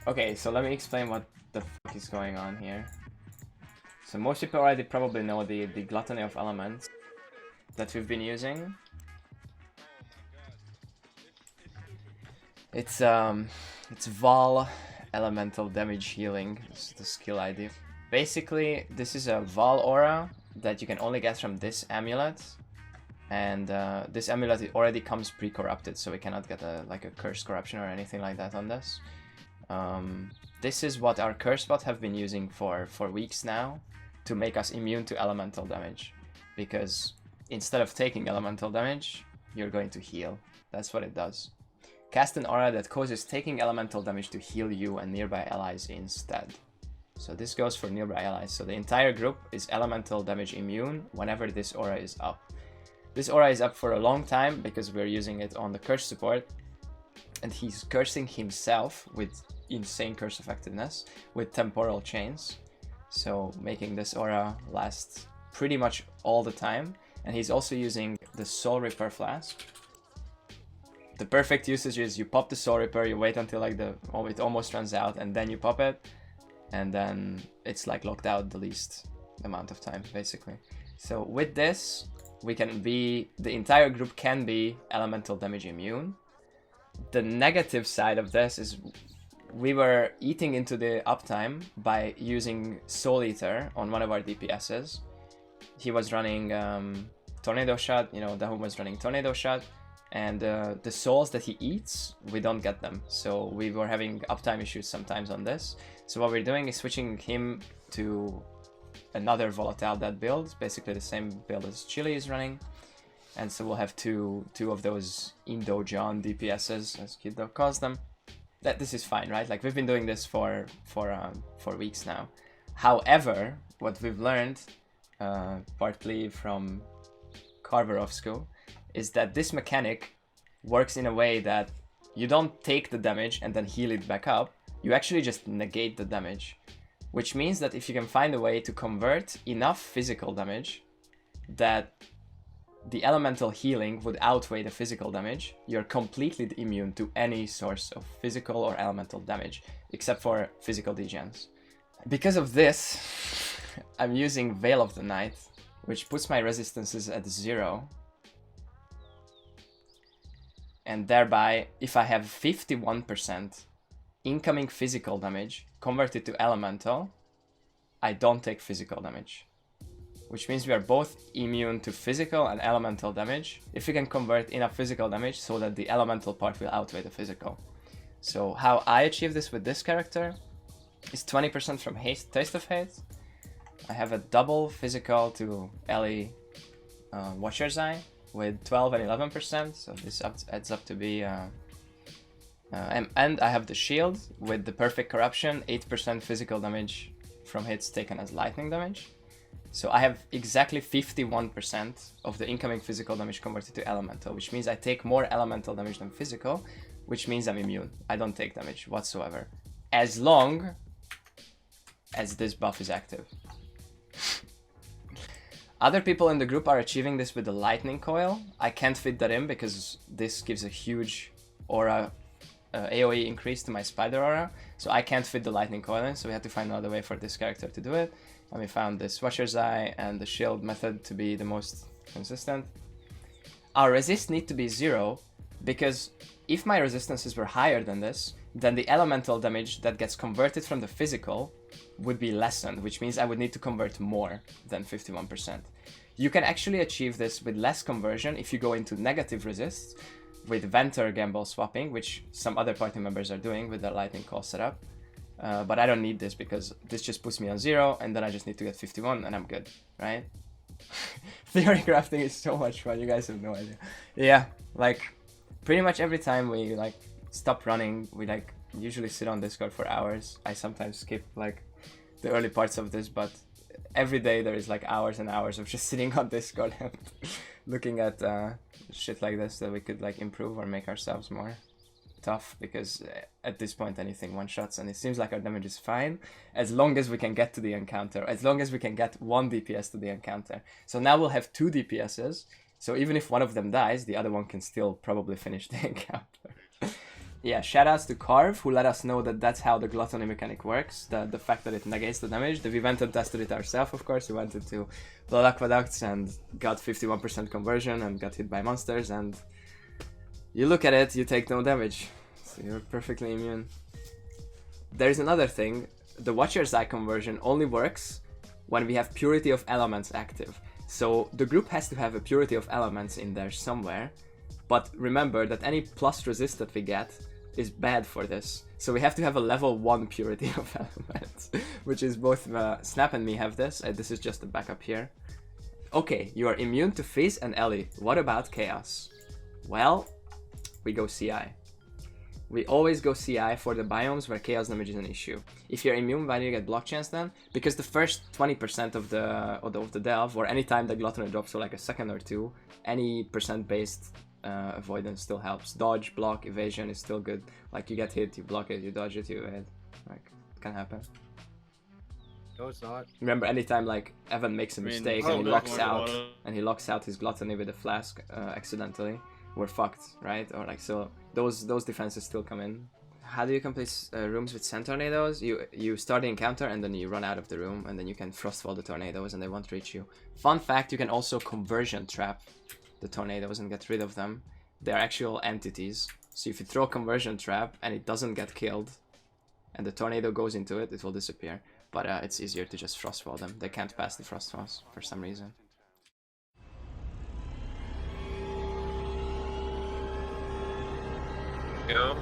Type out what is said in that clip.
Okay, so let me explain what the fuck is going on here. So most people already probably know the gluttony of elements that we've been using. It's Val elemental damage healing. This is the skill ID. Basically, this is a Val aura that you can only get from this amulet, and this amulet already comes pre-corrupted, so we cannot get a curse corruption or anything like that on this. This is what our curse bot have been using for weeks now to make us immune to elemental damage, because instead of taking elemental damage, you're going to heal. That's what it does. Cast an aura that causes taking elemental damage to heal you and nearby allies instead. So this goes for nearby allies. So the entire group is elemental damage immune whenever this aura is up. This aura is up for a long time because we're using it on the curse support, and he's cursing himself with insane curse effectiveness with temporal chains, so making this aura last pretty much all the time. And he's also using the Soul Reaper flask. The perfect usage is you pop the Soul Reaper, you wait until like it almost runs out, and then you pop it, and then it's like locked out the least amount of time basically. So with this, the entire group can be elemental damage immune. The negative side of this is we were eating into the uptime by using Soul Eater on one of our DPSs. He was running Tornado Shot, Dahun was running Tornado Shot, and the souls that he eats, we don't get them. So we were having uptime issues sometimes on this. So what we're doing is switching him to another Volatile Dead build, basically the same build as Chili is running. And so we'll have two of those Indo-John DPSs, as Kiddo calls them. This is fine, right? Like, we've been doing this for weeks now. However, what we've learned, partly from Carverov's school, is that this mechanic works in a way that you don't take the damage and then heal it back up. You actually just negate the damage, which means that if you can find a way to convert enough physical damage that the elemental healing would outweigh the physical damage, you're completely immune to any source of physical or elemental damage, except for physical degens. Because of this, I'm using Veil of the Night, which puts my resistances at 0. And thereby, if I have 51% incoming physical damage converted to elemental, I don't take physical damage. Which means we are both immune to physical and elemental damage if we can convert enough physical damage so that the elemental part will outweigh the physical. So how I achieve this with this character is 20% from Taste of Hate. I have a double physical to Ellie Watcher's Eye with 12 and 11%, so this adds up to be... and I have the shield with the perfect corruption, 8% physical damage from hits taken as lightning damage. So I have exactly 51% of the incoming physical damage converted to elemental, which means I take more elemental damage than physical, which means I'm immune. I don't take damage whatsoever, as long as this buff is active. Other people in the group are achieving this with the lightning coil. I can't fit that in because this gives a huge aura AoE increase to my spider aura, so I can't fit the lightning coil in, so we had to find another way for this character to do it. And we found this Watcher's Eye and the shield method to be the most consistent. Our resists need to be 0, because if my resistances were higher than this, then the elemental damage that gets converted from the physical would be lessened, which means I would need to convert more than 51%. You can actually achieve this with less conversion if you go into negative resists with Venter Gamble swapping, which some other party members are doing with their lightning call setup. But I don't need this because this just puts me on 0, and then I just need to get 51 and I'm good, right? Theory crafting is so much fun, you guys have no idea. Yeah, like pretty much every time we like stop running, we like usually sit on Discord for hours. I sometimes skip like the early parts of this, but every day there is like hours and hours of just sitting on Discord and looking at shit like this that we could like improve or make ourselves more tough, because at this point anything one-shots, and it seems like our damage is fine as long as we can get to the encounter, as long as we can get 1 DPS to the encounter. So now we'll have 2 DPSs, so even if one of them dies, the other one can still probably finish the encounter. Yeah, shoutouts to Carve, who let us know that that's how the gluttony mechanic works, the fact that it negates the damage. We went and tested it ourselves, of course. We went into Blood Aqueducts and got 51% conversion and got hit by monsters, and you look at it, you take no damage. So you're perfectly immune. There's another thing. The Watcher's Eye conversion only works when we have Purity of Elements active. So the group has to have a Purity of Elements in there somewhere. But remember that any plus resist that we get is bad for this. So we have to have a level 1 Purity of Elements, which is both Snap and me have this. This is just the backup here. Okay, you are immune to Fizz and Ellie. What about Chaos? Well, we go CI. We always go CI for the biomes where Chaos damage is an issue. If you're immune, why do you get block chance then? Because the first 20% of the delve, or any time the Gluttony drops for like a second or two, any percent based avoidance still helps. Dodge, block, evasion is still good. Like you get hit, you block it, you dodge it, you evade. Like, it can happen. No, it's not. Remember, anytime like Evan makes a mistake and he locks out his Gluttony with a flask accidentally, we're fucked, right? Or like, so those defenses still come in. How do you complete rooms with Sand Tornadoes? You start the encounter and then you run out of the room and then you can Frostfall the tornadoes and they won't reach you. Fun fact, you can also conversion trap the tornadoes and get rid of them. They're actual entities. So if you throw a conversion trap and it doesn't get killed and the tornado goes into it, it will disappear. But it's easier to just Frostfall them. They can't pass the Frostfalls for some reason. Go.